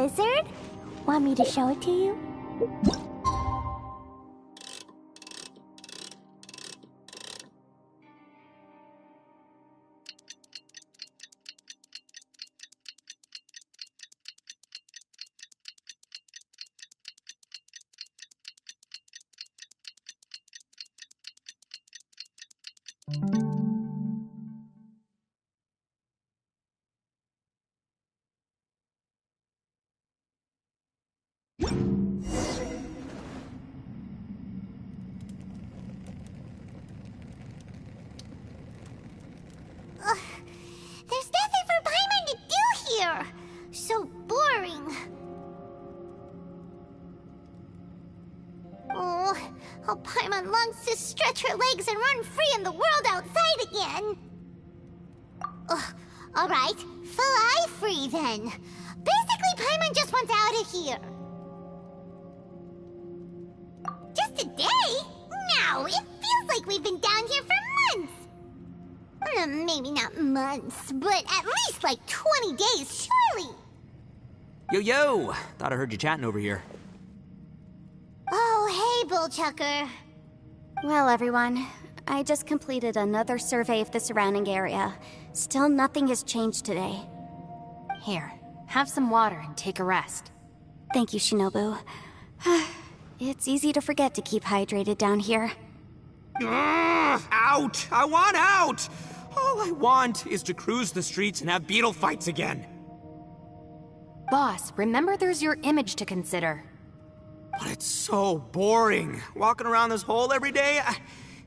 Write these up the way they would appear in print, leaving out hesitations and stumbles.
wizard? Want me to show it to you? There's nothing for Paimon to do here! So boring. Oh, how Paimon longs to stretch her legs and run free in the world outside again. Alright, fly free then. Basically, Paimon just wants out of here. Just a day? No, it feels like we've been down here for months. Maybe not months, but at least like 20 days, surely. Yo! Thought I heard you chatting over here. Oh, hey, Bullchucker. Well, everyone, I just completed another survey of the surrounding area. Still nothing has changed today. Here, have some water and take a rest. Thank you, Shinobu. It's easy to forget to keep hydrated down here. Out! I want out! All I want is to cruise the streets and have beetle fights again. Boss, remember there's your image to consider. But it's so boring, walking around this hole every day.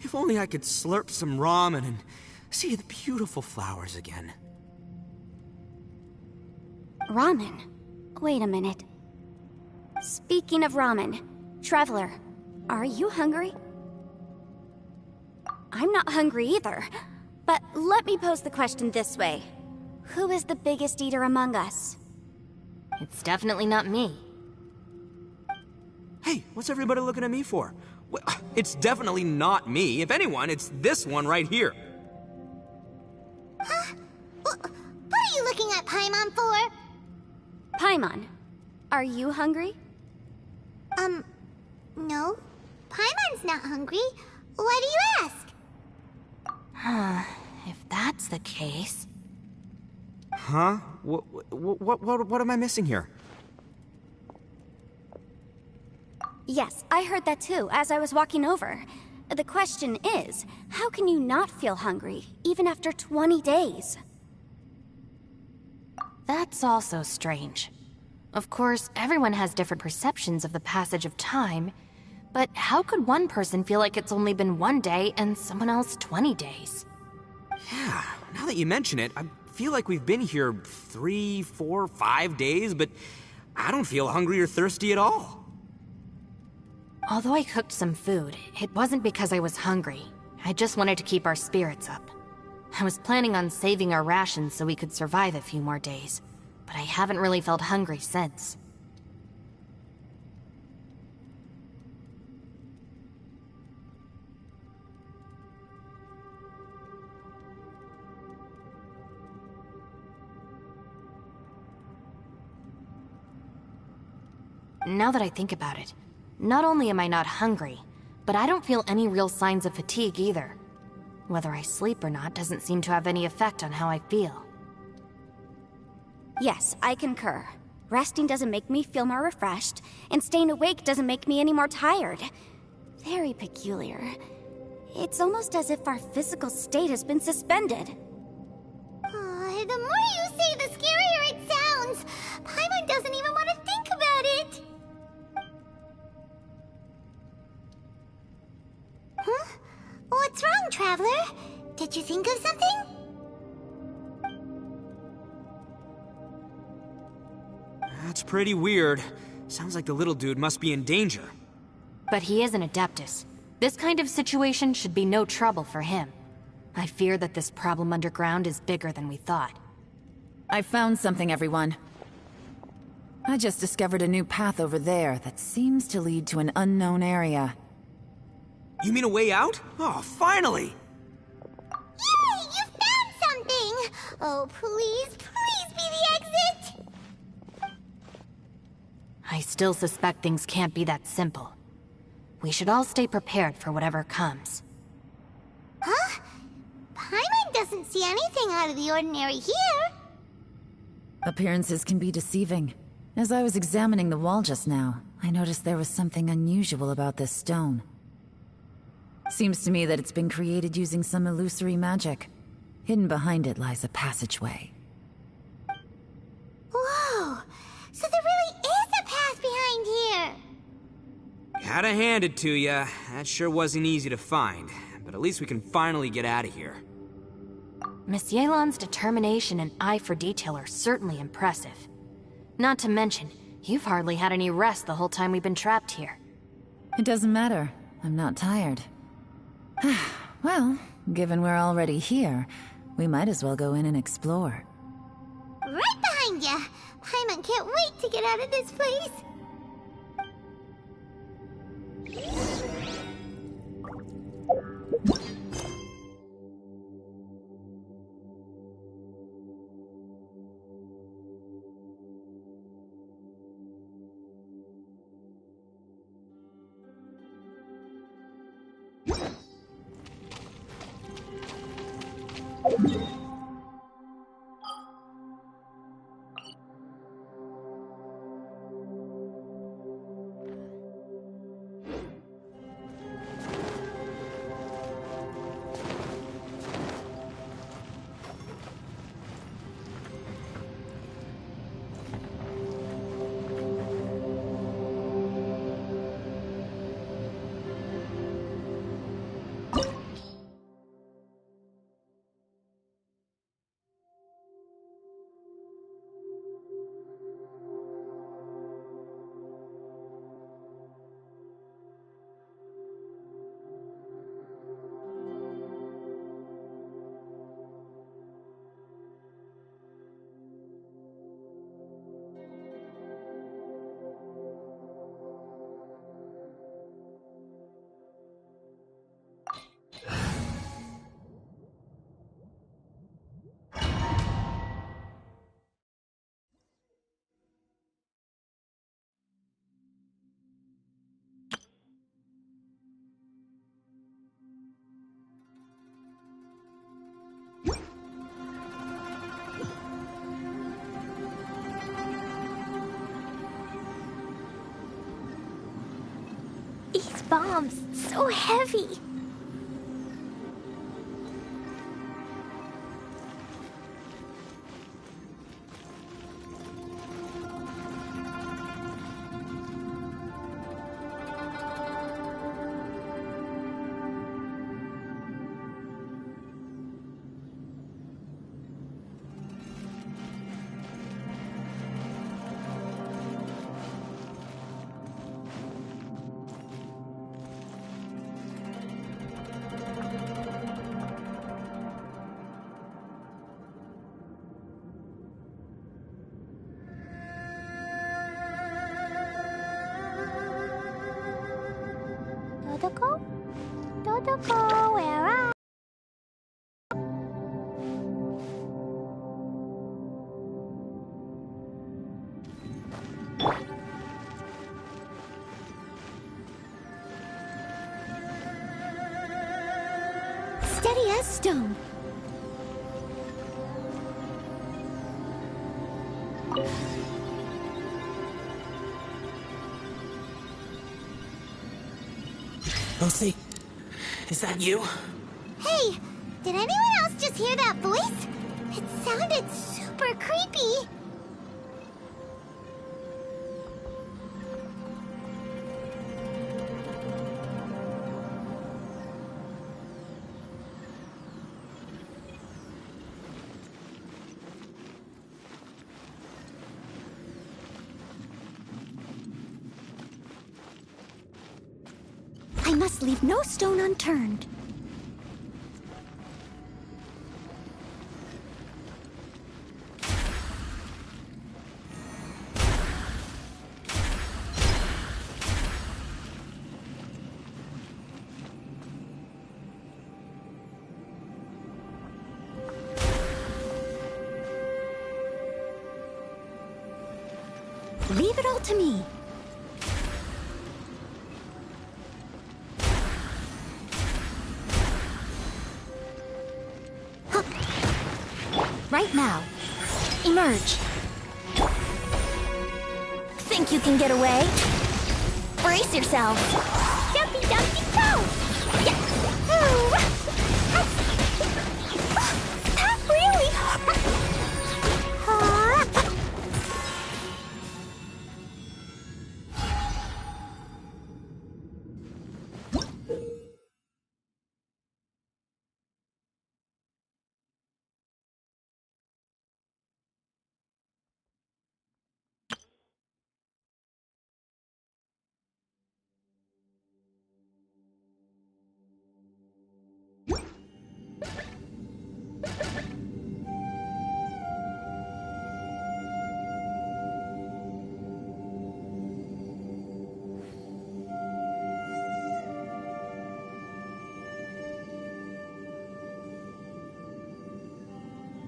If only I could slurp some ramen and see the beautiful flowers again. Ramen? Wait a minute. Speaking of ramen, Traveler, are you hungry? I'm not hungry either. But let me pose the question this way. Who is the biggest eater among us? It's definitely not me. Hey, what's everybody looking at me for? Well, it's definitely not me. If anyone, it's this one right here. Huh? What are you looking at Paimon for? Paimon, are you hungry? No. Paimon's not hungry. Why do you ask? If that's the case... Huh? What am I missing here? Yes, I heard that too, as I was walking over. The question is, how can you not feel hungry, even after 20 days? That's also strange. Of course, everyone has different perceptions of the passage of time, but how could one person feel like it's only been 1 day and someone else 20 days? Yeah, now that you mention it, I feel like we've been here 3, 4, 5 days, but I don't feel hungry or thirsty at all. Although I cooked some food, it wasn't because I was hungry. I just wanted to keep our spirits up. I was planning on saving our rations so we could survive a few more days, but I haven't really felt hungry since. Now that I think about it, not only am I not hungry, but I don't feel any real signs of fatigue either. Whether I sleep or not doesn't seem to have any effect on how I feel. Yes, I concur. Resting doesn't make me feel more refreshed, and staying awake doesn't make me any more tired. Very peculiar. It's almost as if our physical state has been suspended. The more you say, the scarier it sounds. Paimon doesn't even want to think about it. Huh? What's wrong, Traveler? Did you think of something? That's pretty weird. Sounds like the little dude must be in danger. But he is an Adeptus. This kind of situation should be no trouble for him. I fear that this problem underground is bigger than we thought. I found something, everyone. I just discovered a new path over there that seems to lead to an unknown area. You mean a way out? Oh, finally! Yay! You found something! Oh, please, please be the exit! I still suspect things can't be that simple. We should all stay prepared for whatever comes. Huh? Paimon doesn't see anything out of the ordinary here. Appearances can be deceiving. As I was examining the wall just now, I noticed there was something unusual about this stone. Seems to me that it's been created using some illusory magic. Hidden behind it lies a passageway. Whoa! So there really is a path behind here! Gotta hand it to ya. That sure wasn't easy to find. But at least we can finally get out of here. Miss Yelan's determination and eye for detail are certainly impressive. Not to mention, you've hardly had any rest the whole time we've been trapped here. It doesn't matter. I'm not tired. Well, given we're already here, we might as well go in and explore. Right behind ya! Paimon can't wait to get out of this place! These bombs, so heavy. Dodoko? Dodoko, where are... Steady as stone. Lucy, is that you? Hey, did anyone else just hear that voice? It sounded super creepy. I must leave no stone unturned. Leave it all to me. right now. Emerge. Think you can get away? Brace yourselves. Jumpy dumpty go! Yahoo! That really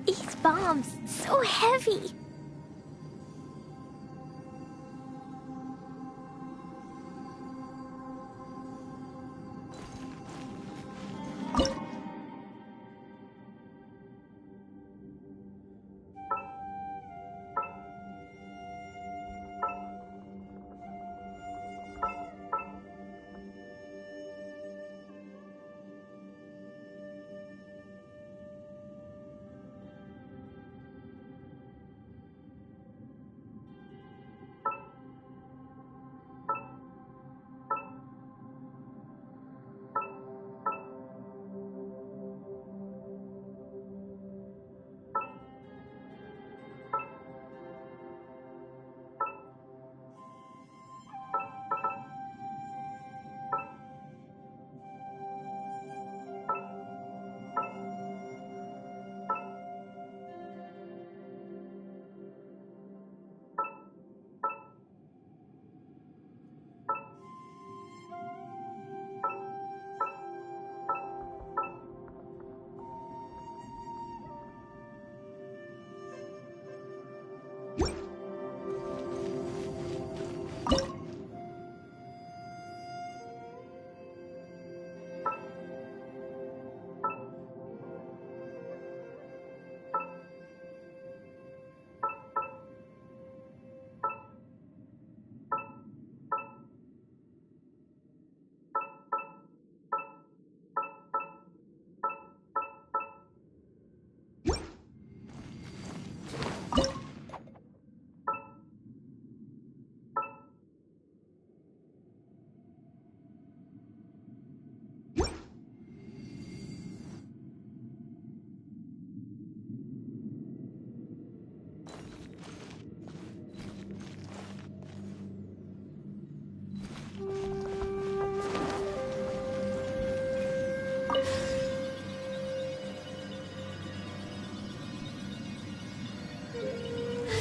These bombs, so heavy.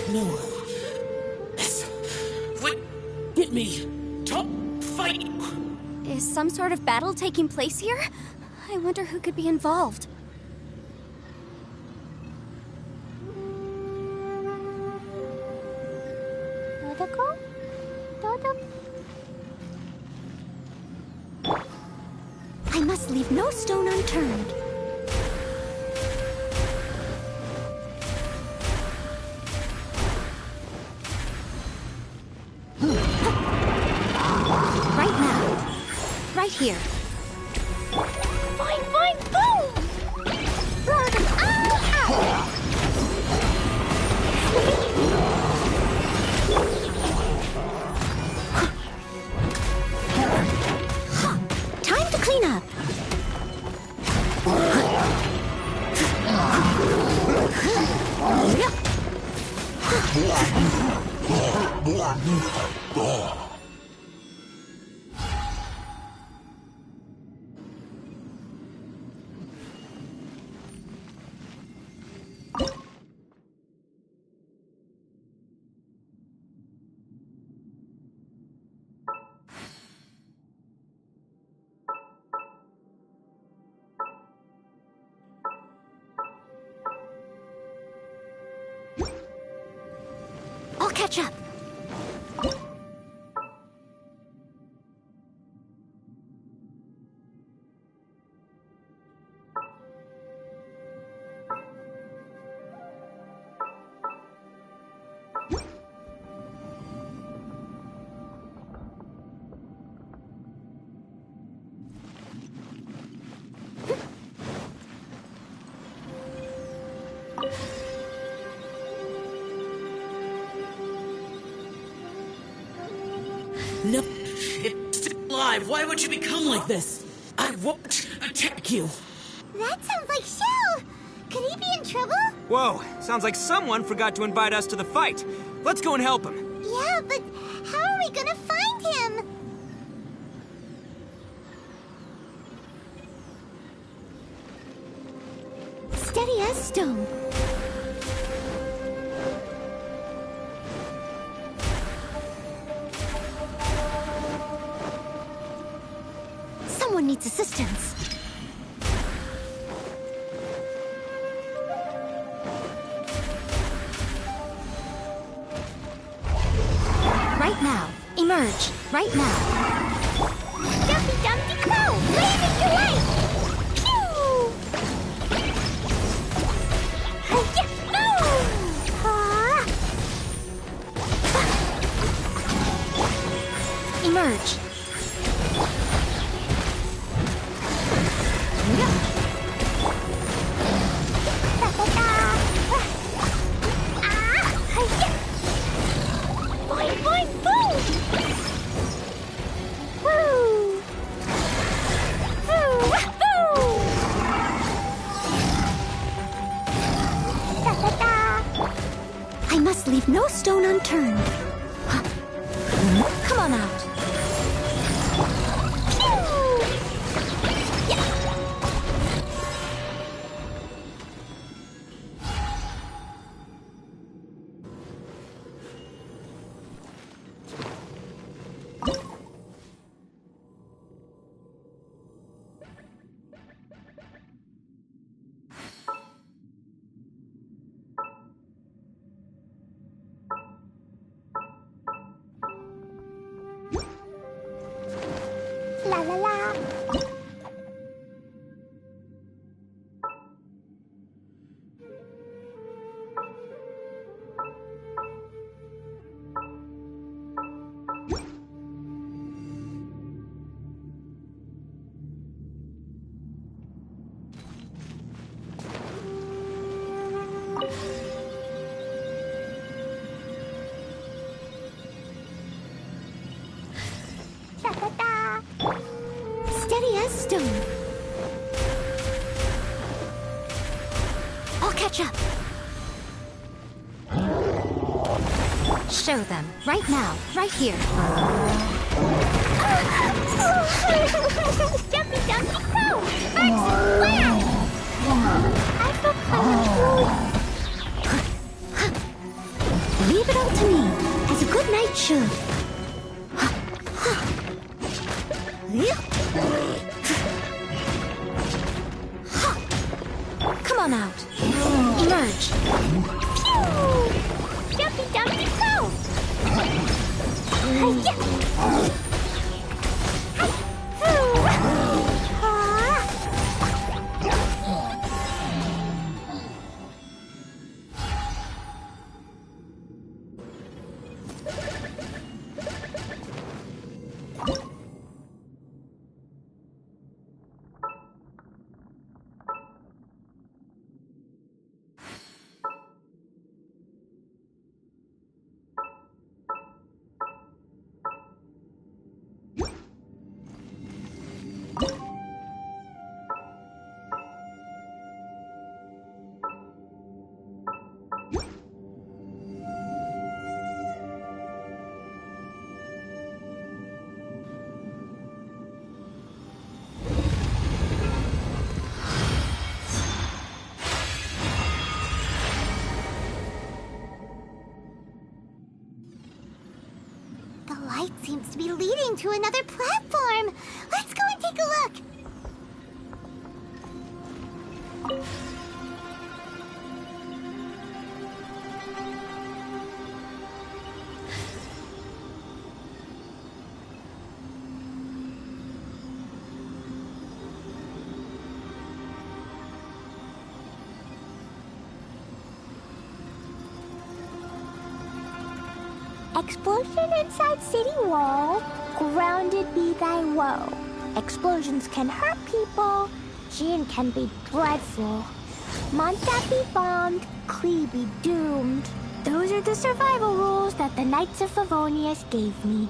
No. Yes. What? Get me. Top fight. Is some sort of battle taking place here? I wonder who could be involved. Dodoco? Dodo? I must leave no stone unturned. Right now. Right here. Fine, fine, boom! Blow them all out! Time to clean up. I'll catch up. No, it's still alive. Why would you become like this? I won't attack you. That sounds like Shell. Could he be in trouble? Whoa, sounds like someone forgot to invite us to the fight. Let's go and help him. Yeah, but how are we gonna find him? Steady as stone. Someone needs assistance. Right now. Emerge. Right now. Dumpty Dumpty Crow! Blazing your light! Pew! Hi-ya! Boom! Emerge. Boing, boing, boom! Woo! Woo! Woo! I must leave no stone unturned. Huh. Come on out. La la la. Da da da. Steady as stone. I'll catch up. Show them. Right now. Right here. Dumpty Dumpty Crow! Burst splash! I feel kind of Leave it all to me, as a good knight should. Come on out. Emerge. Pew! Dumpty Dumpty Crow! Hi-ya! The light seems to be leading to another platform. Let's go and take a look. Explosion inside city wall. Grounded be thy woe. Explosions can hurt people. Gin can be dreadful. Mondstadt be bombed. Klee be doomed. Those are the survival rules that the Knights of Favonius gave me.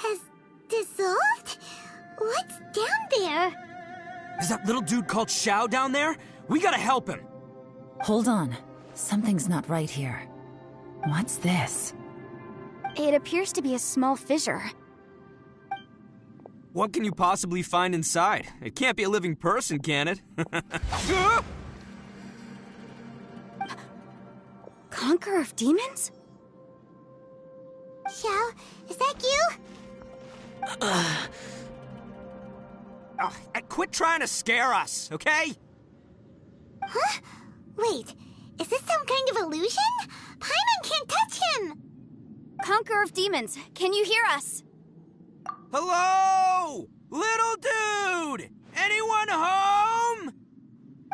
has dissolved? What's down there? Is that little dude called Xiao down there? We gotta help him. Hold on. Something's not right here. What's this? It appears to be a small fissure. What can you possibly find inside? It can't be a living person, can it? Conqueror of demons? Xiao, is that you? Quit trying to scare us, okay? Huh? Wait, is this some kind of illusion? Paimon can't touch him! Conqueror of demons, can you hear us? Hello? Little dude! Anyone home?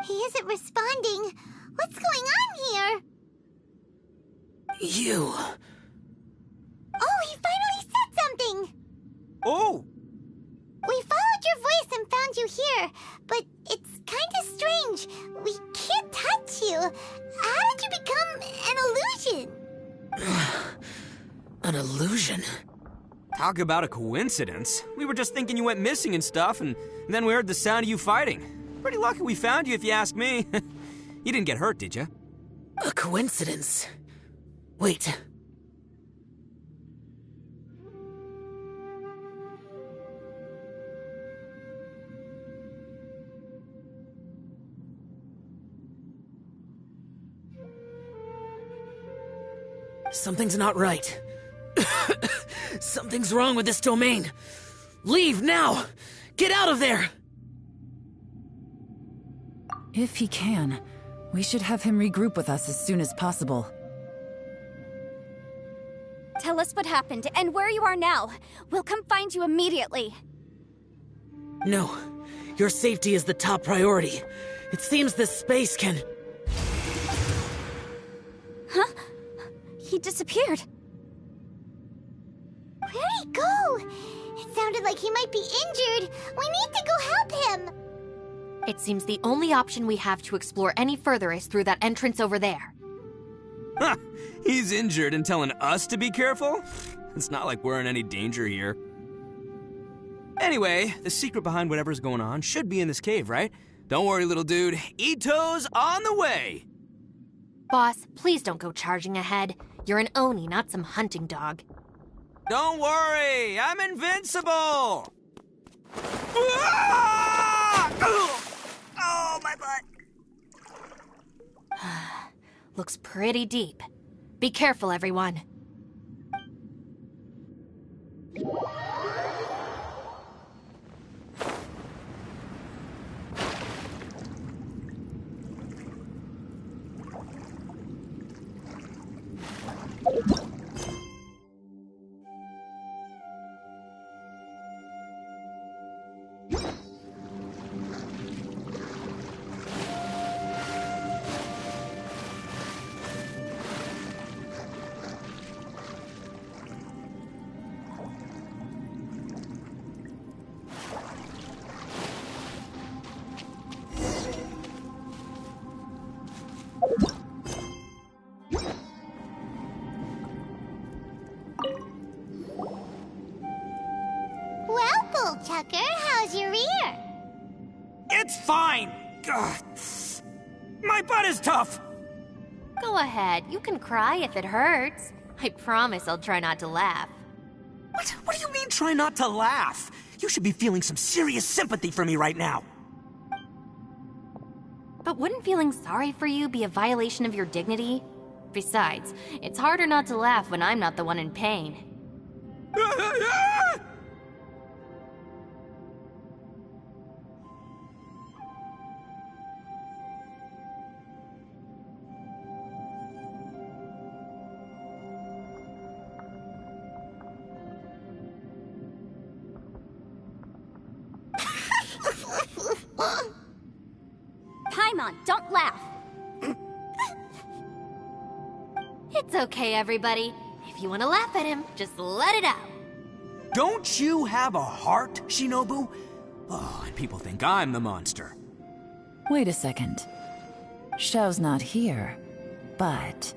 He isn't responding. What's going on here? You. Oh, he finally said something! Oh! We followed your voice and found you here, but it's kind of strange. We can't touch you. How did you become an illusion? An illusion? Talk about a coincidence. We were just thinking you went missing and stuff, and then we heard the sound of you fighting. Pretty lucky we found you, if you ask me. You didn't get hurt, did you? A coincidence? Wait. Something's not right. Something's wrong with this domain. Leave now! Get out of there! If he can, we should have him regroup with us as soon as possible. Tell us what happened and where you are now. We'll come find you immediately. No. Your safety is the top priority. It seems this space can... Huh? He disappeared. Where'd he go? It sounded like he might be injured. We need to go help him. It seems the only option we have to explore any further is through that entrance over there. Huh, he's injured and telling us to be careful? It's not like we're in any danger here. Anyway, the secret behind whatever's going on should be in this cave, right? Don't worry, little dude. Ito's on the way! Boss, please don't go charging ahead. You're an Oni, not some hunting dog. Don't worry, I'm invincible! Ah! Oh, my butt! Looks pretty deep. Be careful, everyone. Well, Bull Tucker, how's your ear? It's fine! Ugh. My butt is tough! Go ahead, you can cry if it hurts. I promise I'll try not to laugh. What do you mean, try not to laugh? You should be feeling some serious sympathy for me right now. But wouldn't feeling sorry for you be a violation of your dignity? Besides, it's harder not to laugh when I'm not the one in pain. Paimon, don't laugh. It's okay, everybody. If you want to laugh at him, just let it out. Don't you have a heart, Shinobu? Oh, and people think I'm the monster. Wait a second. Xiao's not here, but...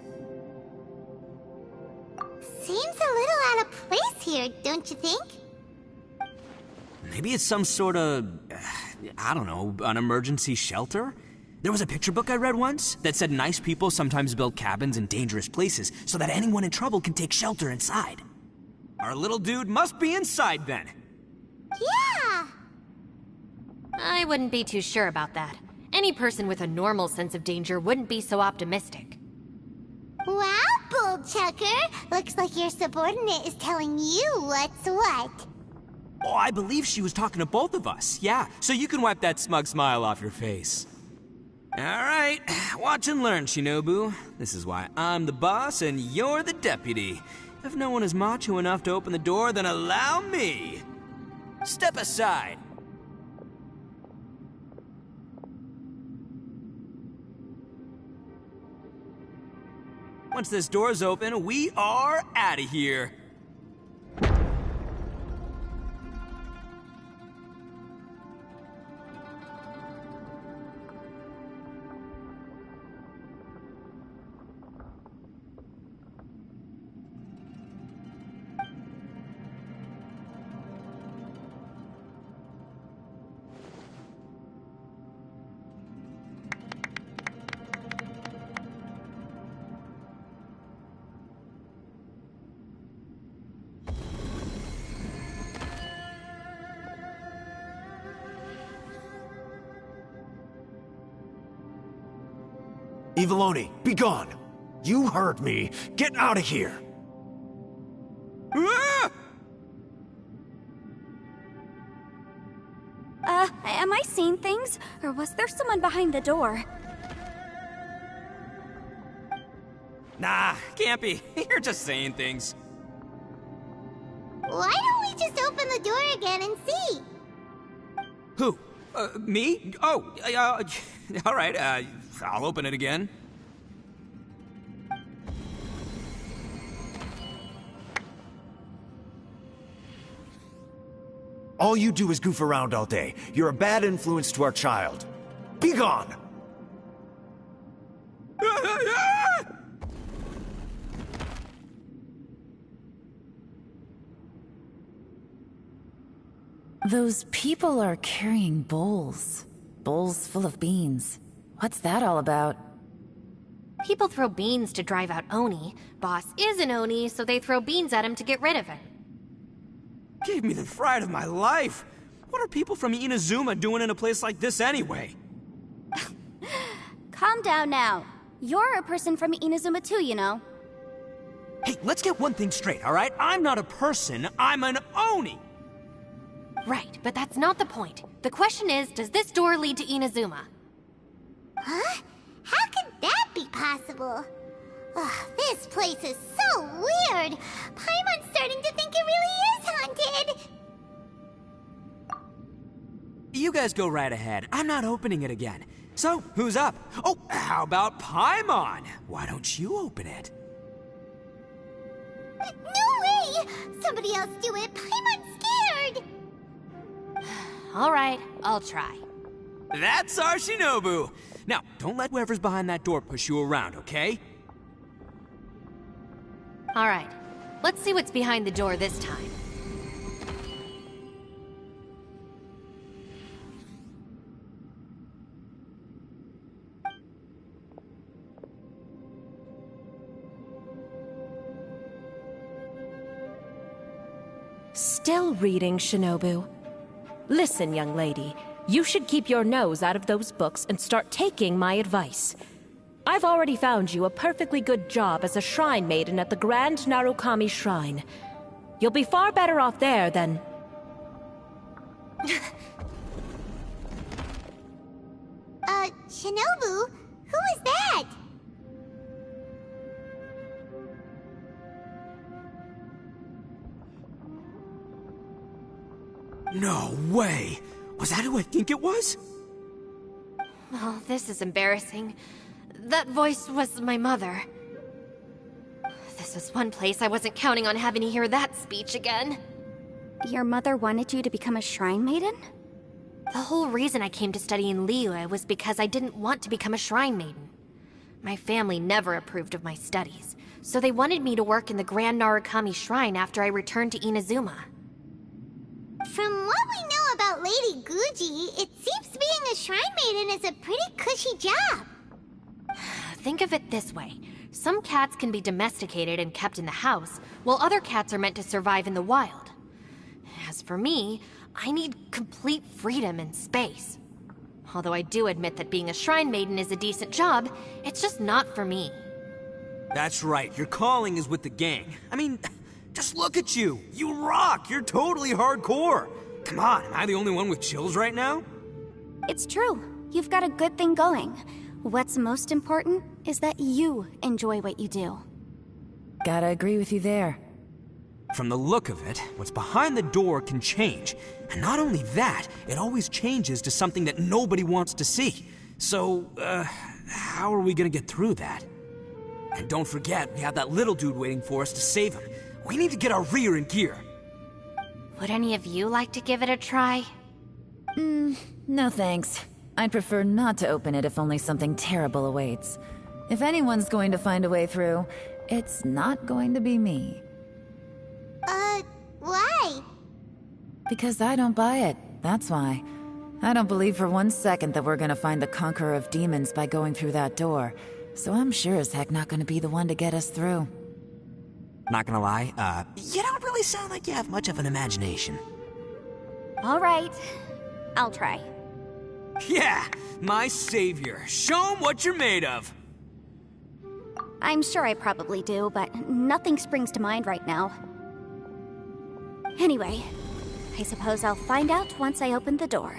Seems a little out of place here, don't you think? Maybe it's some sort of, I don't know, an emergency shelter? There was a picture book I read once that said nice people sometimes build cabins in dangerous places so that anyone in trouble can take shelter inside. Our little dude must be inside then. Yeah! I wouldn't be too sure about that. Any person with a normal sense of danger wouldn't be so optimistic. Wow, Bullchucker! Looks like your subordinate is telling you what's what. Oh, I believe she was talking to both of us. Yeah, so you can wipe that smug smile off your face. All right, watch and learn, Shinobu. This is why I'm the boss and you're the deputy. If no one is macho enough to open the door, then allow me. Step aside. Once this door's open, we are out of here. Eviloni, be gone! You heard me! Get out of here! Ah! Am I seeing things? Or was there someone behind the door? Nah, can't be. You're just saying things. Why don't we just open the door again and see? Who? Me? Oh, all right, I'll open it again. All you do is goof around all day. You're a bad influence to our child. Be gone! Those people are carrying bowls. Bowls full of beans. What's that all about? People throw beans to drive out Oni. Boss is an Oni, so they throw beans at him to get rid of him. Gave me the fright of my life. What are people from Inazuma doing in a place like this anyway? Calm down now. You're a person from Inazuma too, you know. Hey, let's get one thing straight, all right? I'm not a person, I'm an Oni! Right, but that's not the point. The question is, does this door lead to Inazuma? Huh? How could that be possible? Ugh, this place is so weird. Paimon's starting to think it really is haunted. You guys go right ahead. I'm not opening it again. So, who's up? Oh, how about Paimon? Why don't you open it? No way! Somebody else do it. Paimon's scared. All right, I'll try. That's our Shinobu! Now, don't let whoever's behind that door push you around, okay? All right, let's see what's behind the door this time. Still reading, Shinobu. Listen, young lady. You should keep your nose out of those books and start taking my advice. I've already found you a perfectly good job as a shrine maiden at the Grand Narukami Shrine. You'll be far better off there than... Shinobu? Who is that? No way! Was that who I think it was? Oh, this is embarrassing. That voice was my mother. This is one place I wasn't counting on having to hear that speech again. Your mother wanted you to become a shrine maiden? The whole reason I came to study in Liyue was because I didn't want to become a shrine maiden. My family never approved of my studies, so they wanted me to work in the Grand Narukami Shrine after I returned to Inazuma. From what we know about Lady Guji, it seems being a shrine maiden is a pretty cushy job. Think of it this way. Some cats can be domesticated and kept in the house, while other cats are meant to survive in the wild. As for me, I need complete freedom and space. Although I do admit that being a shrine maiden is a decent job, it's just not for me. That's right, your calling is with the gang. I mean, just look at you. You rock, you're totally hardcore. Come on, am I the only one with chills right now? It's true. You've got a good thing going. What's most important is that you enjoy what you do. Gotta agree with you there. From the look of it, what's behind the door can change. And not only that, it always changes to something that nobody wants to see. So, how are we gonna get through that? And don't forget, we have that little dude waiting for us to save him. We need to get our rear in gear. Would any of you like to give it a try? No thanks. I'd prefer not to open it if only something terrible awaits. If anyone's going to find a way through, it's not going to be me. Why? Because I don't buy it, that's why. I don't believe for 1 second that we're gonna find the Conqueror of Demons by going through that door. So I'm sure as heck not gonna be the one to get us through. Not gonna lie, you don't really sound like you have much of an imagination. All right, I'll try. Yeah, my savior. Show 'em what you're made of. I'm sure I probably do, but nothing springs to mind right now. Anyway, I suppose I'll find out once I open the door.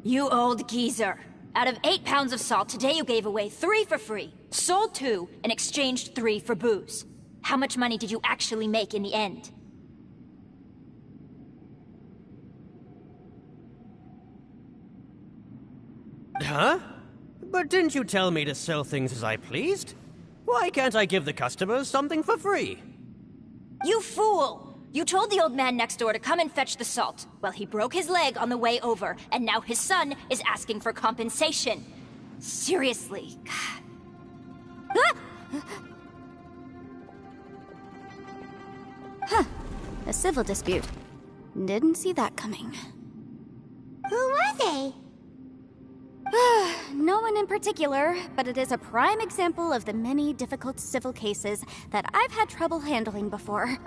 You old geezer. Out of 8 pounds of salt, today you gave away 3 for free, sold 2, and exchanged 3 for booze. How much money did you actually make in the end? Huh? But didn't you tell me to sell things as I pleased? Why can't I give the customers something for free? You fool! You told the old man next door to come and fetch the salt. Well, he broke his leg on the way over, and now his son is asking for compensation. Seriously. Huh. A civil dispute. Didn't see that coming. Who were they? No one in particular, but it is a prime example of the many difficult civil cases that I've had trouble handling before.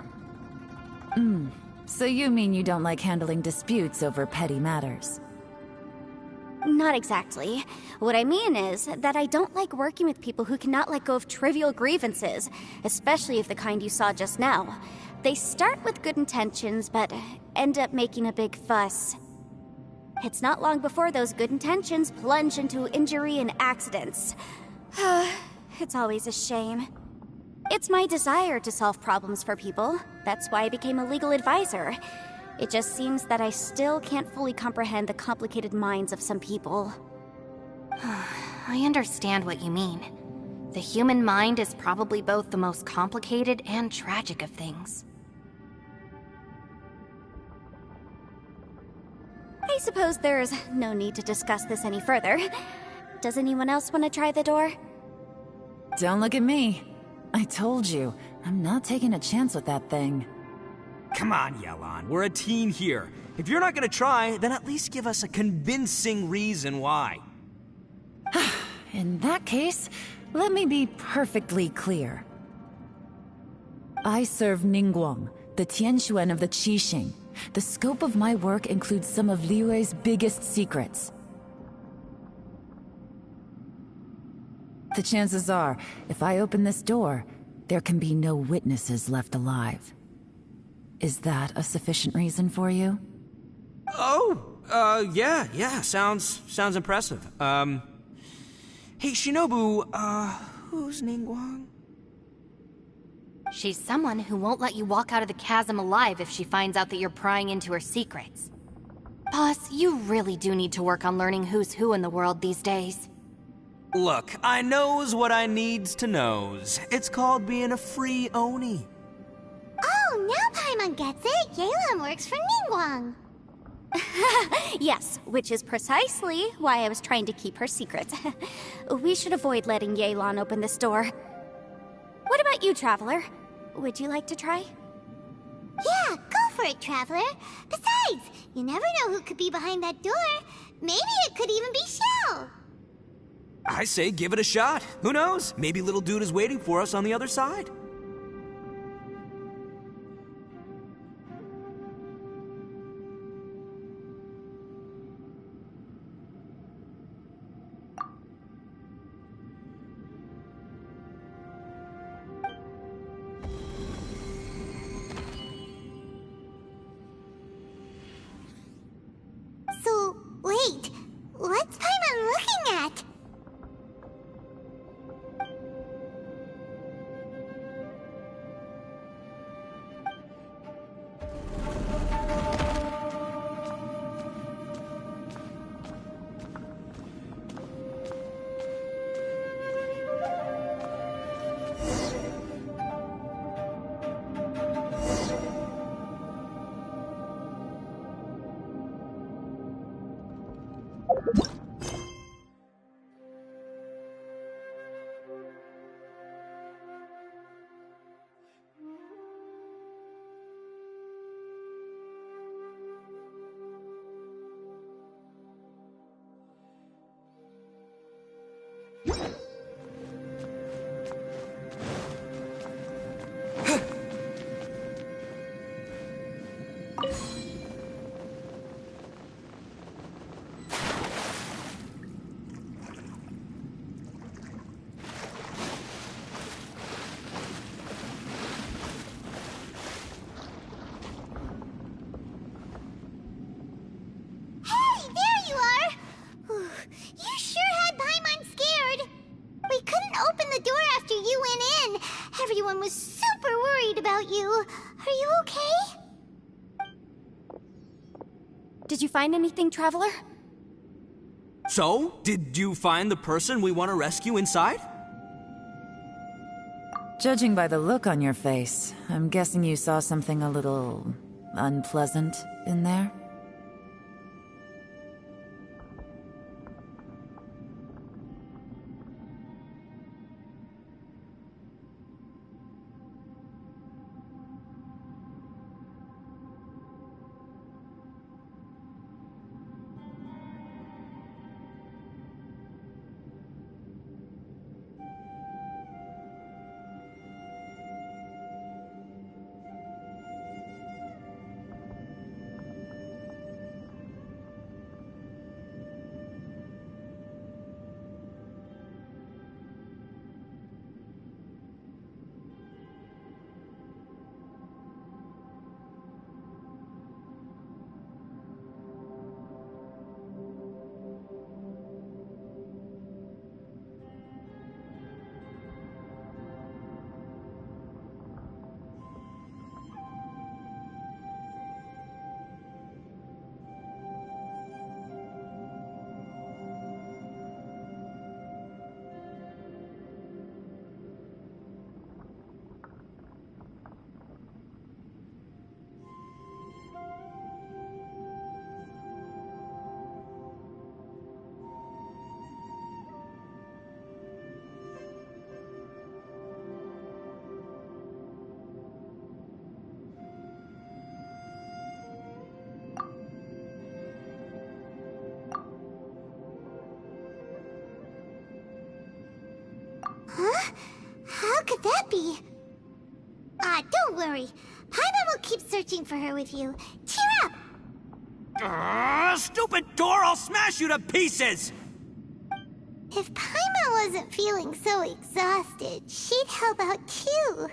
So you mean you don't like handling disputes over petty matters? Not exactly. What I mean is that I don't like working with people who cannot let go of trivial grievances, especially of the kind you saw just now. They start with good intentions, but end up making a big fuss. It's not long before those good intentions plunge into injury and accidents. It's always a shame. It's my desire to solve problems for people. That's why I became a legal advisor. It just seems that I still can't fully comprehend the complicated minds of some people. I understand what you mean. The human mind is probably both the most complicated and tragic of things. I suppose there's no need to discuss this any further. Does anyone else want to try the door? Don't look at me. I told you, I'm not taking a chance with that thing. Come on, Yelan, we're a team here. If you're not gonna try, then at least give us a convincing reason why. In that case, let me be perfectly clear. I serve Ningguang, the Tianxuan of the Qixing. The scope of my work includes some of Liyue's biggest secrets. The chances are, if I open this door, there can be no witnesses left alive. Is that a sufficient reason for you? Yeah, sounds impressive. Hey, Shinobu, who's Ningguang? She's someone who won't let you walk out of the chasm alive if she finds out that you're prying into her secrets. Boss, you really do need to work on learning who's who in the world these days. Look, I knows what I needs to knows. It's called being a free Oni. Oh, now Paimon gets it. Yelan works for Ningguang. Yes, which is precisely why I was trying to keep her secret. We should avoid letting Yelan open this door. What about you, Traveler? Would you like to try? Yeah, go for it, Traveler. Besides, you never know who could be behind that door. Maybe it could even be Shell. I say give it a shot. Who knows? Maybe little dude is waiting for us on the other side. So, wait. What's Paimon looking at? Everyone was super worried about you. Are you okay? Did you find anything, Traveler? So, did you find the person we want to rescue inside? Judging by the look on your face, I'm guessing you saw something a little unpleasant in there? Huh? How could that be? Don't worry. Paimon will keep searching for her with you. Cheer up! Stupid door! I'll smash you to pieces! If Paimon wasn't feeling so exhausted, she'd help out too.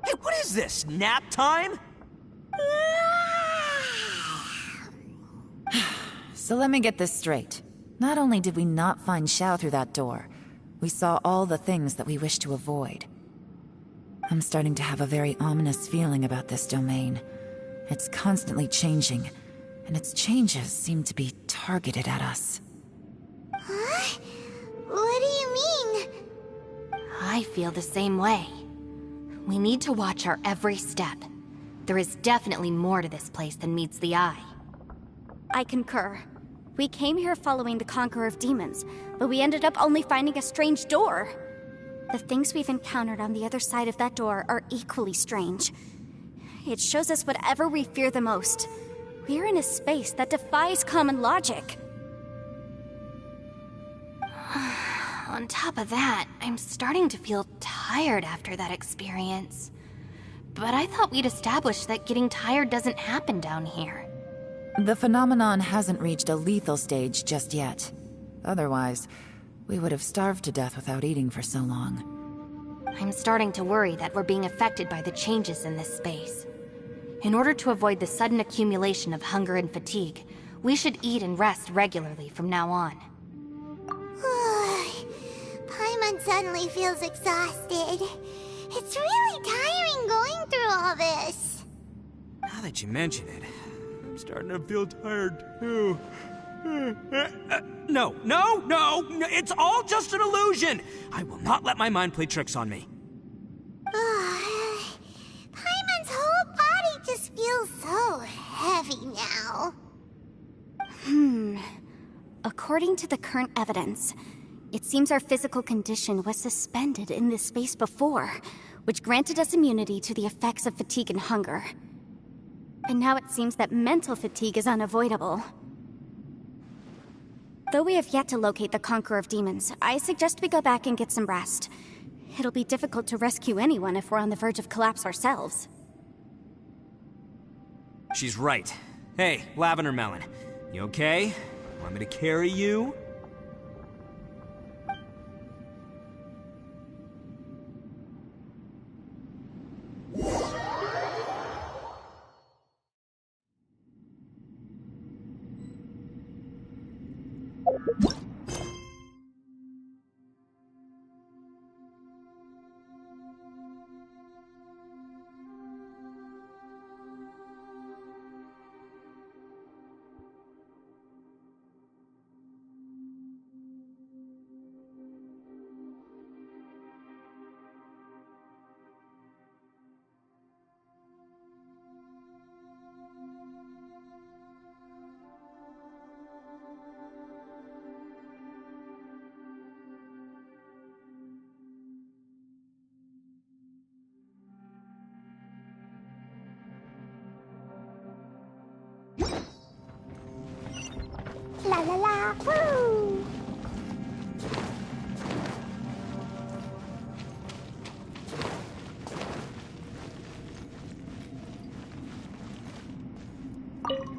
Hey, what is this? Nap time? So let me get this straight. Not only did we not find Xiao through that door, we saw all the things that we wish to avoid. I'm starting to have a very ominous feeling about this domain. It's constantly changing, and its changes seem to be targeted at us. Huh? What do you mean? I feel the same way. We need to watch our every step. There is definitely more to this place than meets the eye. I concur. We came here following the Conqueror of Demons, but we ended up only finding a strange door. The things we've encountered on the other side of that door are equally strange. It shows us whatever we fear the most. We're in a space that defies common logic. On top of that, I'm starting to feel tired after that experience. But I thought we'd established that getting tired doesn't happen down here. The phenomenon hasn't reached a lethal stage just yet. Otherwise, we would have starved to death without eating for so long. I'm starting to worry that we're being affected by the changes in this space. In order to avoid the sudden accumulation of hunger and fatigue, we should eat and rest regularly from now on. Paimon suddenly feels exhausted. It's really tiring going through all this. Now that you mention it, I'm starting to feel tired too. No, it's all just an illusion! I will not let my mind play tricks on me. Paimon's whole body just feels so heavy now. According to the current evidence, it seems our physical condition was suspended in this space before, which granted us immunity to the effects of fatigue and hunger. And now it seems that mental fatigue is unavoidable. Though we have yet to locate the Conqueror of Demons, I suggest we go back and get some rest. It'll be difficult to rescue anyone if we're on the verge of collapse ourselves. She's right. Hey, Lavender Melon, you okay? Want me to carry you? La la la, woo!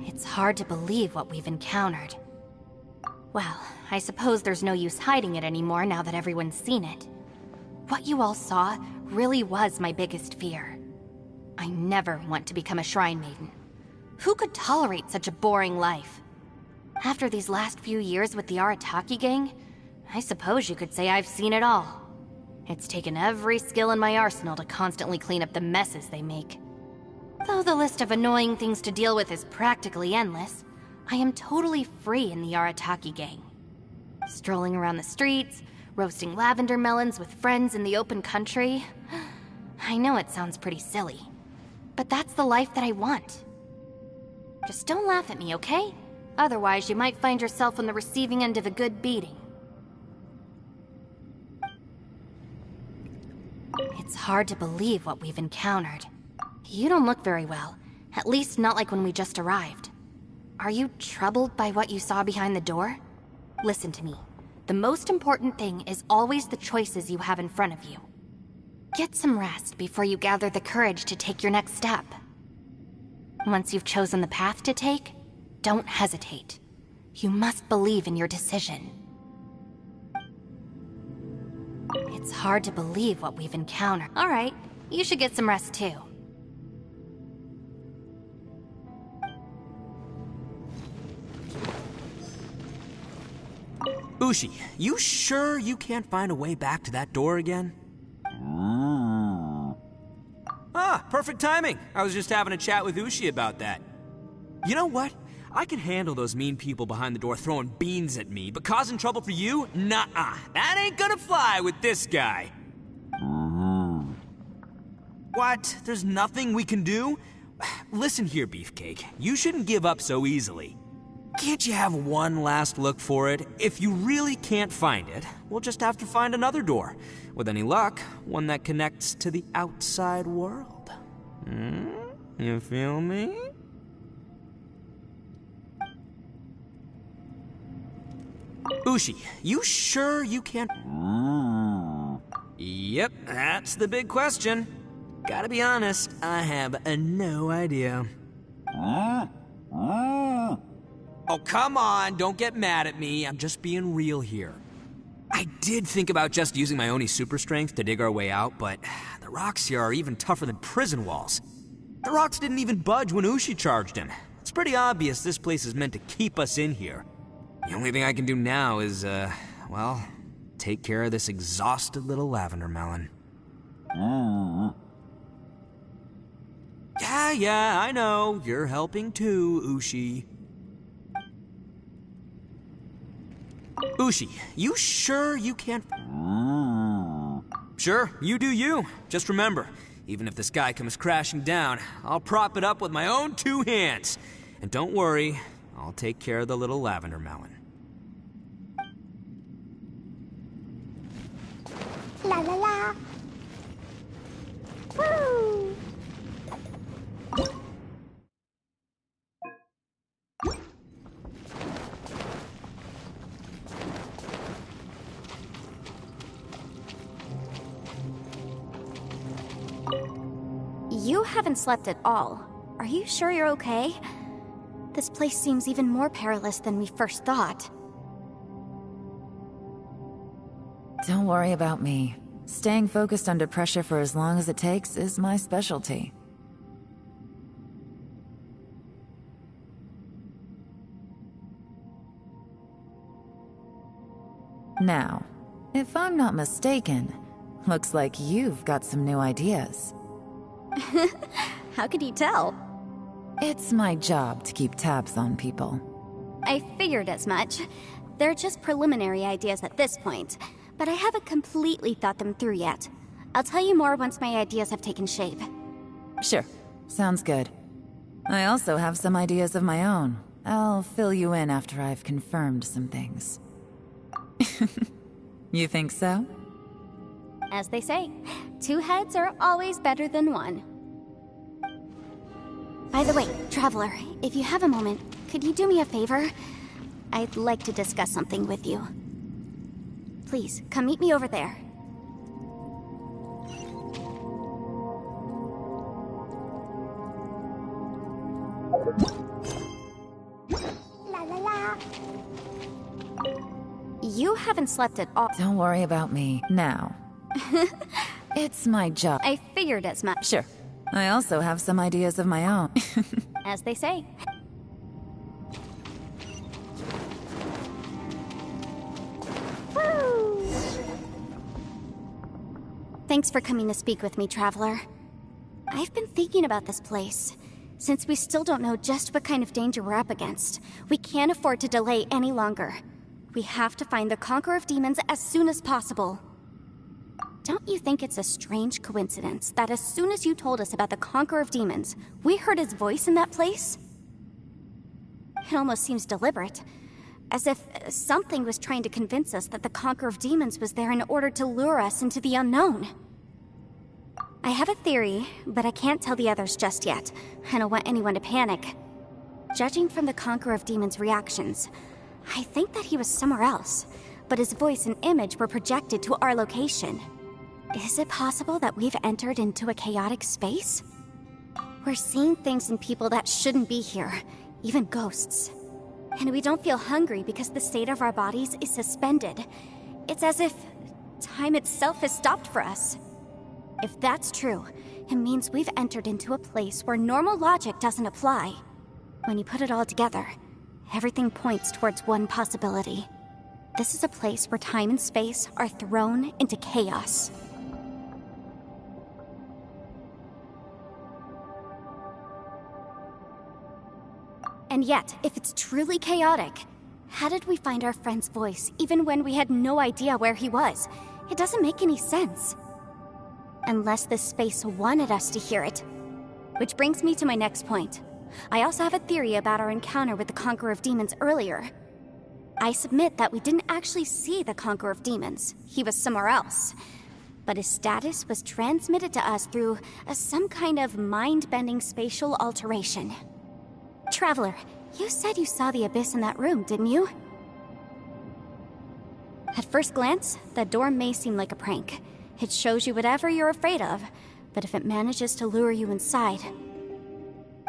It's hard to believe what we've encountered. Well, I suppose there's no use hiding it anymore now that everyone's seen it. What you all saw really was my biggest fear. I never want to become a Shrine Maiden. Who could tolerate such a boring life? After these last few years with the Arataki gang, I suppose you could say I've seen it all. It's taken every skill in my arsenal to constantly clean up the messes they make. Though the list of annoying things to deal with is practically endless, I am totally free in the Arataki gang. Strolling around the streets, roasting lavender melons with friends in the open country. I know it sounds pretty silly, but that's the life that I want. Just don't laugh at me, okay? Otherwise, you might find yourself on the receiving end of a good beating. It's hard to believe what we've encountered. You don't look very well, at least not like when we just arrived. Are you troubled by what you saw behind the door? Listen to me. The most important thing is always the choices you have in front of you. Get some rest before you gather the courage to take your next step. Once you've chosen the path to take, don't hesitate. You must believe in your decision. It's hard to believe what we've encountered. All right, you should get some rest too. Ushi, you sure you can't find a way back to that door again? Ah, perfect timing. I was just having a chat with Ushi about that. You know what? I can handle those mean people behind the door throwing beans at me, but causing trouble for you? Nuh-uh. That ain't gonna fly with this guy. What? There's nothing we can do? Listen here, Beefcake. You shouldn't give up so easily. Can't you have one last look for it? If you really can't find it, we'll just have to find another door. With any luck, one that connects to the outside world. You feel me? Ushi, you sure you can't... Yep, that's the big question. Gotta be honest, I have no idea. Oh, come on, don't get mad at me. I'm just being real here. I did think about just using my Oni super strength to dig our way out, but the rocks here are even tougher than prison walls. The rocks didn't even budge when Ushi charged him. It's pretty obvious this place is meant to keep us in here. The only thing I can do now is, well, take care of this exhausted little lavender melon. Yeah, I know. You're helping too, Ushi. Ushi, you sure you can't... Sure, you do you. Just remember, even if the sky comes crashing down, I'll prop it up with my own 2 hands. And don't worry, I'll take care of the little lavender melon. La la la. Woo! You haven't slept at all. Are you sure you're okay? This place seems even more perilous than we first thought. Don't worry about me. Staying focused under pressure for as long as it takes is my specialty. Now, if I'm not mistaken, looks like you've got some new ideas. How could you tell? It's my job to keep tabs on people. I figured as much. They're just preliminary ideas at this point, but I haven't completely thought them through yet. I'll tell you more once my ideas have taken shape. Sure. Sounds good. I also have some ideas of my own. I'll fill you in after I've confirmed some things. You think so? As they say, 2 heads are always better than 1. By the way, Traveler, if you have a moment, could you do me a favor? I'd like to discuss something with you. Please, come meet me over there. La la la. You haven't slept at all. Don't worry about me now. It's my job. I figured as much. Sure. I also have some ideas of my own. As they say. Woo! Thanks for coming to speak with me, Traveler. I've been thinking about this place. Since we still don't know just what kind of danger we're up against, we can't afford to delay any longer. We have to find the Conqueror of Demons as soon as possible. Don't you think it's a strange coincidence that as soon as you told us about the Conqueror of Demons, we heard his voice in that place? It almost seems deliberate. As if something was trying to convince us that the Conqueror of Demons was there in order to lure us into the unknown. I have a theory, but I can't tell the others just yet. I don't want anyone to panic. Judging from the Conqueror of Demons' reactions, I think that he was somewhere else, but his voice and image were projected to our location. Is it possible that we've entered into a chaotic space? We're seeing things in people that shouldn't be here, even ghosts. And we don't feel hungry because the state of our bodies is suspended. It's as if time itself has stopped for us. If that's true, it means we've entered into a place where normal logic doesn't apply. When you put it all together, everything points towards one possibility. This is a place where time and space are thrown into chaos. And yet, if it's truly chaotic, how did we find our friend's voice even when we had no idea where he was? It doesn't make any sense. Unless this space wanted us to hear it. Which brings me to my next point. I also have a theory about our encounter with the Conqueror of Demons earlier. I submit that we didn't actually see the Conqueror of Demons. He was somewhere else. But his status was transmitted to us through some kind of mind-bending spatial alteration. Traveler, you said you saw the abyss in that room, didn't you? At first glance, the door may seem like a prank. It shows you whatever you're afraid of, but if it manages to lure you inside,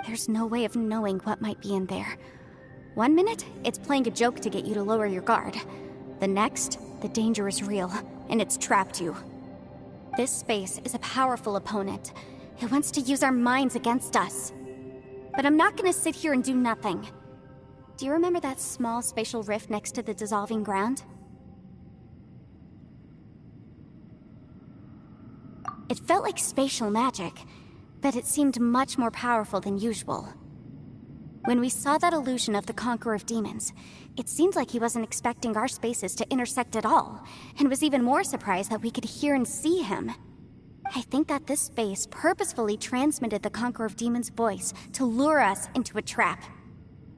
there's no way of knowing what might be in there. One minute, it's playing a joke to get you to lower your guard. The next, the danger is real, and it's trapped you. This space is a powerful opponent. It wants to use our minds against us. But I'm not gonna sit here and do nothing. Do you remember that small spatial rift next to the dissolving ground? It felt like spatial magic, but it seemed much more powerful than usual. When we saw that illusion of the Conqueror of Demons, it seemed like he wasn't expecting our spaces to intersect at all, and was even more surprised that we could hear and see him. I think that this space purposefully transmitted the Conqueror of Demons' voice to lure us into a trap.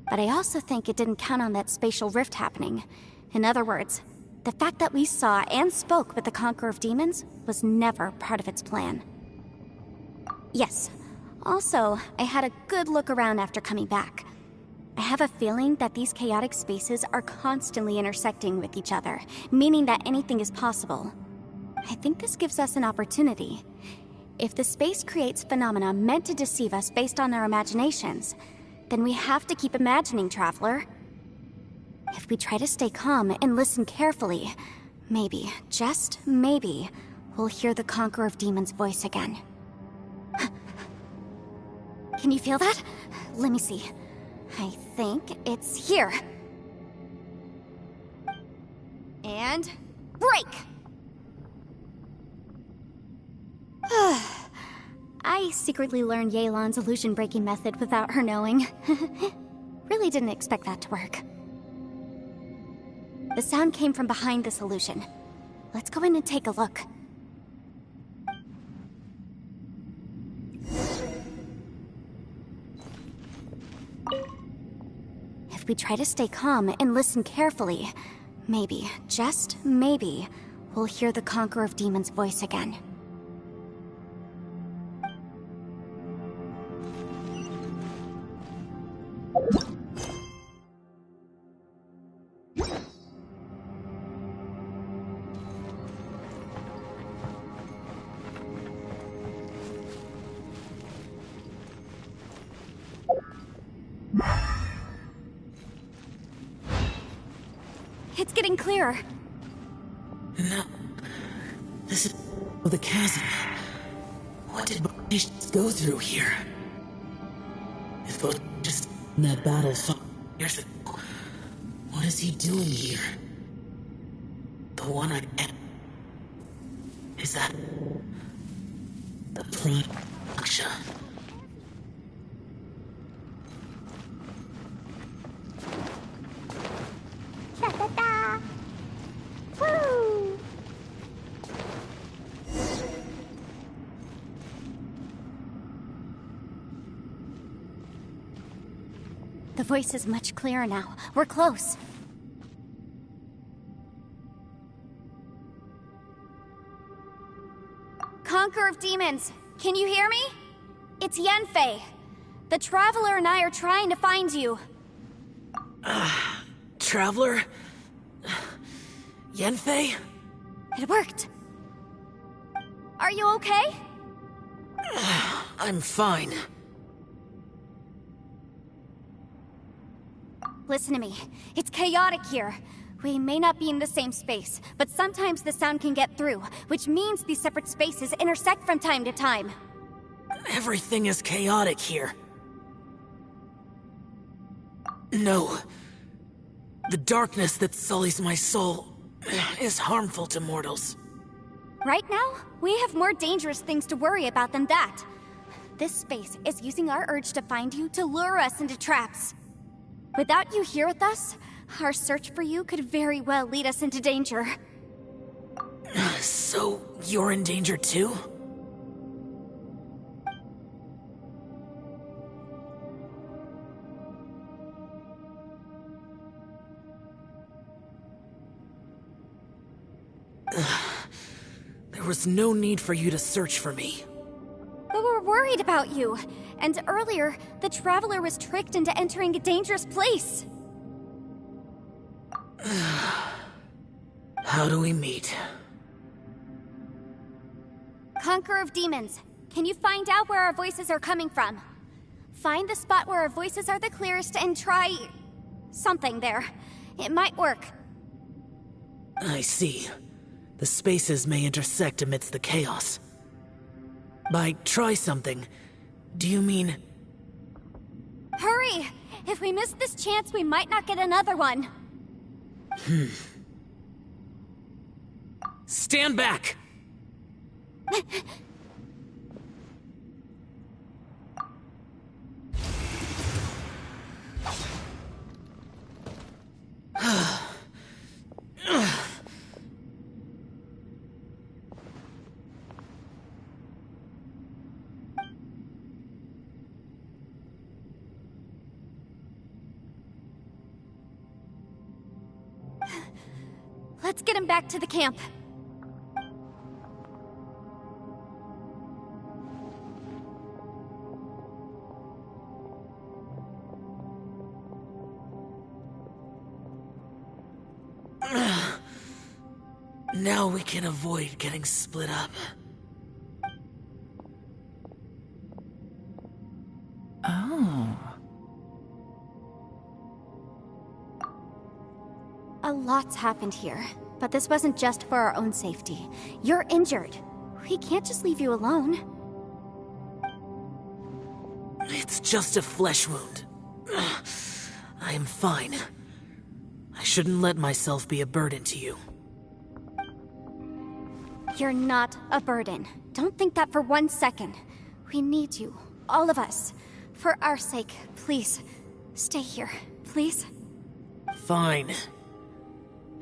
But I also think it didn't count on that spatial rift happening. In other words, the fact that we saw and spoke with the Conqueror of Demons was never part of its plan. Yes. Also, I had a good look around after coming back. I have a feeling that these chaotic spaces are constantly intersecting with each other, meaning that anything is possible. I think this gives us an opportunity. If the space creates phenomena meant to deceive us based on our imaginations, then we have to keep imagining, Traveler. If we try to stay calm and listen carefully, maybe, just maybe, we'll hear the Conqueror of Demons' voice again. Can you feel that? Let me see. I think it's here. And break! I secretly learned Yelan's illusion-breaking method without her knowing. Really didn't expect that to work. The sound came from behind this illusion. Let's go in and take a look. If we try to stay calm and listen carefully, maybe, just maybe, we'll hear the Conqueror of Demons' voice again. It's getting clearer. No. This is the chasm. What did Botish go through here? If Botish in that battle fought years ago, what is he doing here? The one I am. Is that the production? Da-da-da! Woo! The voice is much clearer now. We're close. Conqueror of Demons, can you hear me? It's Yanfei. The Traveler and I are trying to find you. Traveler? Yanfei? It worked. Are you okay? I'm fine. Listen to me. It's chaotic here. We may not be in the same space, but sometimes the sound can get through, which means these separate spaces intersect from time to time. Everything is chaotic here. No. The darkness that sullies my soul is harmful to mortals. Right now, we have more dangerous things to worry about than that. This space is using our urge to find you to lure us into traps. Without you here with us, our search for you could very well lead us into danger. So, you're in danger too? was no need for you to search for me. But we're worried about you. And earlier, the Traveler was tricked into entering a dangerous place. How do we meet? Conqueror of Demons, can you find out where our voices are coming from? Find the spot where our voices are the clearest and try... something there. It might work. I see. The spaces may intersect amidst the chaos. By try something, do you mean... Hurry! If we miss this chance, we might not get another one. Stand back! Let's get him back to the camp. Now we can avoid getting split up. Oh. A lot's happened here, but this wasn't just for our own safety. You're injured. We can't just leave you alone. It's just a flesh wound. I am fine. I shouldn't let myself be a burden to you. You're not a burden. Don't think that for 1 second. We need you, all of us. For our sake, please, stay here, please. Fine.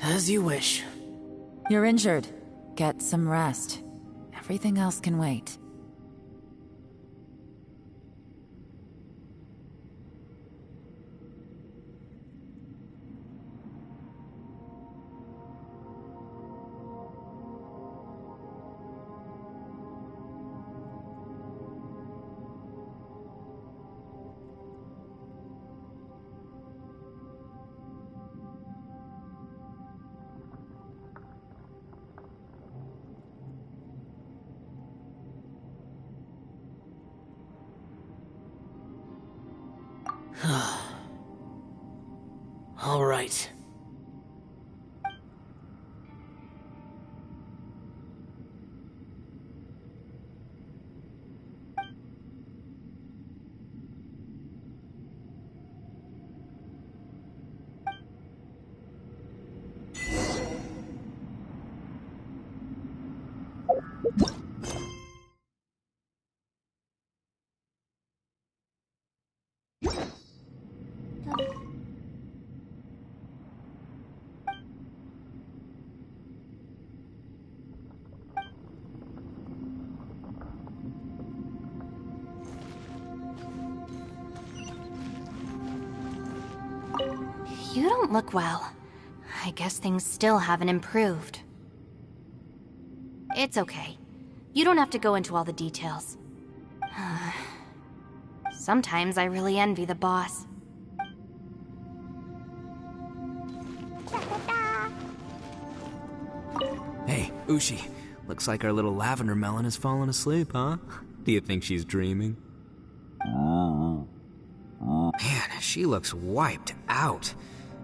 As you wish. You're injured. Get some rest. Everything else can wait. All right. You don't look well. I guess things still haven't improved. It's okay. You don't have to go into all the details. Sometimes I really envy the boss. Hey, Ushi. Looks like our little lavender melon has fallen asleep, huh? Do you think she's dreaming? Man, she looks wiped out.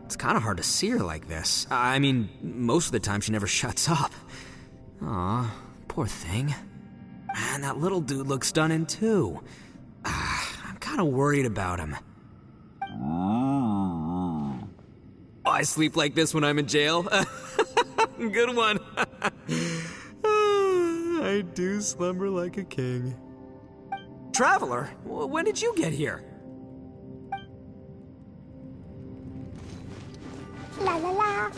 It's kind of hard to see her like this. I mean, most of the time she never shuts up. Aw, poor thing. Man, that little dude looks stunning too. I'm kind of worried about him. I sleep like this when I'm in jail. Good one. I do slumber like a king. Traveler, when did you get here? La la la.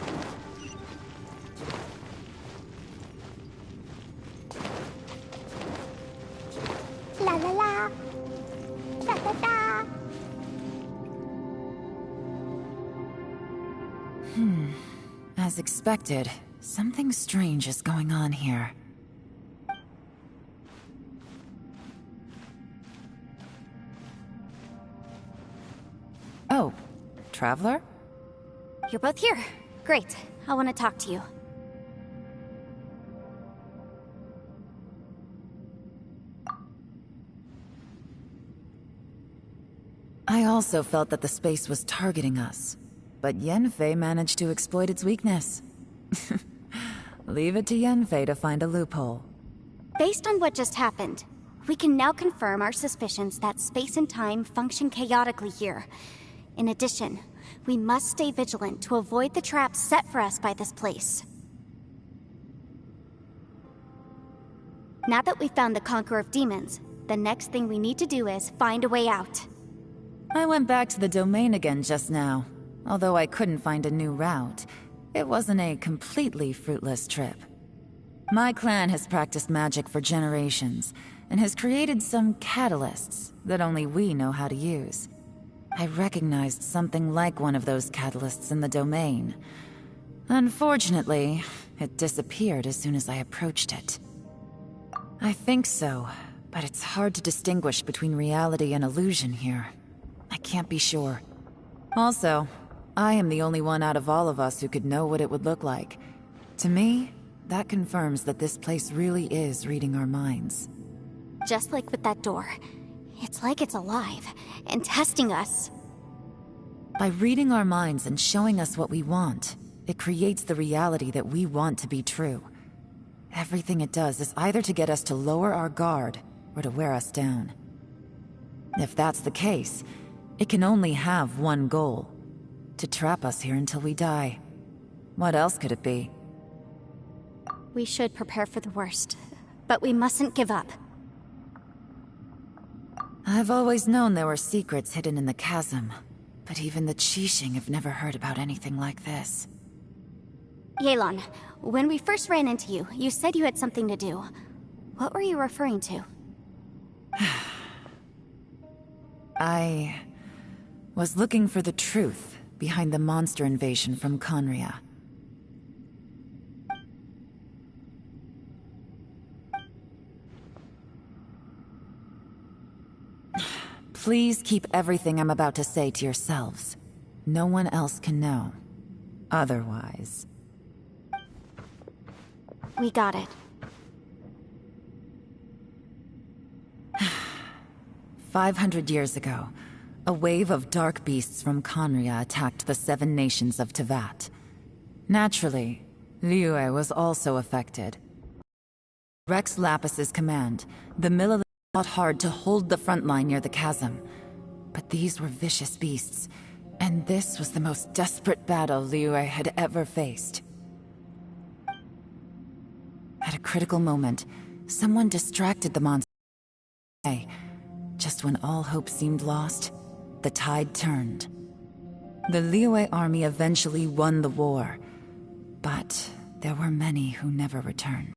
La la la. Da da da. As expected, something strange is going on here. Traveler? You're both here. Great. I want to talk to you. I also felt that the space was targeting us, but Yenfei managed to exploit its weakness. Leave it to Yenfei to find a loophole. Based on what just happened, we can now confirm our suspicions that space and time function chaotically here. In addition, we must stay vigilant to avoid the traps set for us by this place. Now that we've found the Conqueror of Demons, the next thing we need to do is find a way out. I went back to the domain again just now. Although I couldn't find a new route, it wasn't a completely fruitless trip. My clan has practiced magic for generations, and has created some catalysts that only we know how to use. I recognized something like one of those catalysts in the domain. Unfortunately, it disappeared as soon as I approached it. I think so, but it's hard to distinguish between reality and illusion here. I can't be sure. Also, I am the only one out of all of us who could know what it would look like. To me, that confirms that this place really is reading our minds. Just like with that door. It's like it's alive, and testing us. By reading our minds and showing us what we want, it creates the reality that we want to be true. Everything it does is either to get us to lower our guard, or to wear us down. If that's the case, it can only have one goal: to trap us here until we die. What else could it be? We should prepare for the worst, but we mustn't give up. I've always known there were secrets hidden in the chasm, but even the Qixing have never heard about anything like this. Yelan, when we first ran into you, you said you had something to do. What were you referring to? I was looking for the truth behind the monster invasion from Conria. Please keep everything I'm about to say to yourselves. No one else can know. Otherwise... We got it. 500 years ago, a wave of dark beasts from Conria attacked the 7 nations of Tevat. Naturally, Liyue was also affected. Rex Lapis's command, the Millelith fought hard to hold the front line near the chasm. But these were vicious beasts, and this was the most desperate battle Liyue had ever faced. At a critical moment, someone distracted the monster. Just when all hope seemed lost, the tide turned. The Liyue army eventually won the war, but there were many who never returned.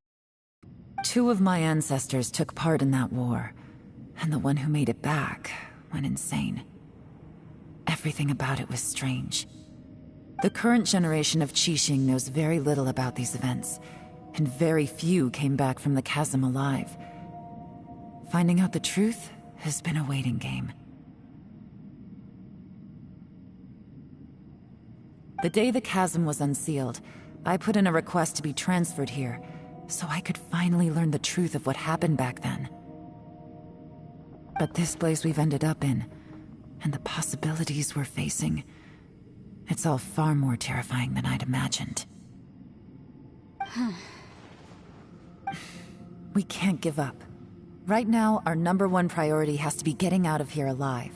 2 of my ancestors took part in that war, and the one who made it back went insane. Everything about it was strange. The current generation of Qixing knows very little about these events, and very few came back from the chasm alive. Finding out the truth has been a waiting game. The day the chasm was unsealed, I put in a request to be transferred here, so I could finally learn the truth of what happened back then. But this place we've ended up in, and the possibilities we're facing, it's all far more terrifying than I'd imagined. We can't give up. Right now, our #1 priority has to be getting out of here alive.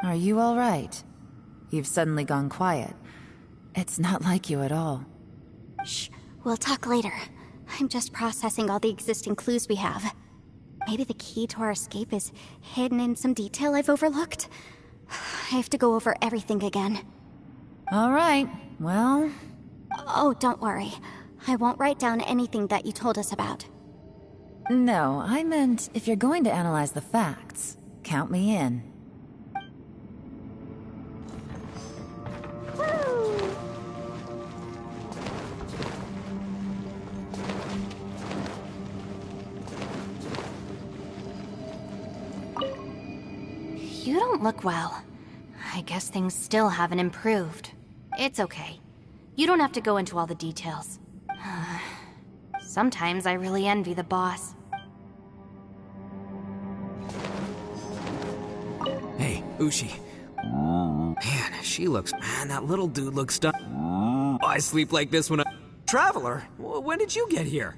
Are you all right? You've suddenly gone quiet. It's not like you at all. Shh, we'll talk later. I'm just processing all the existing clues we have. Maybe the key to our escape is hidden in some detail I've overlooked. I have to go over everything again. All right, well... Oh, don't worry. I won't write down anything that you told us about. No, I meant if you're going to analyze the facts, count me in. You don't look well. I guess things still haven't improved. It's okay. You don't have to go into all the details. Sometimes I really envy the boss. Hey, Ushi. Man, she looks... Man, that little dude looks done. I sleep like this when I... Traveler? When did you get here?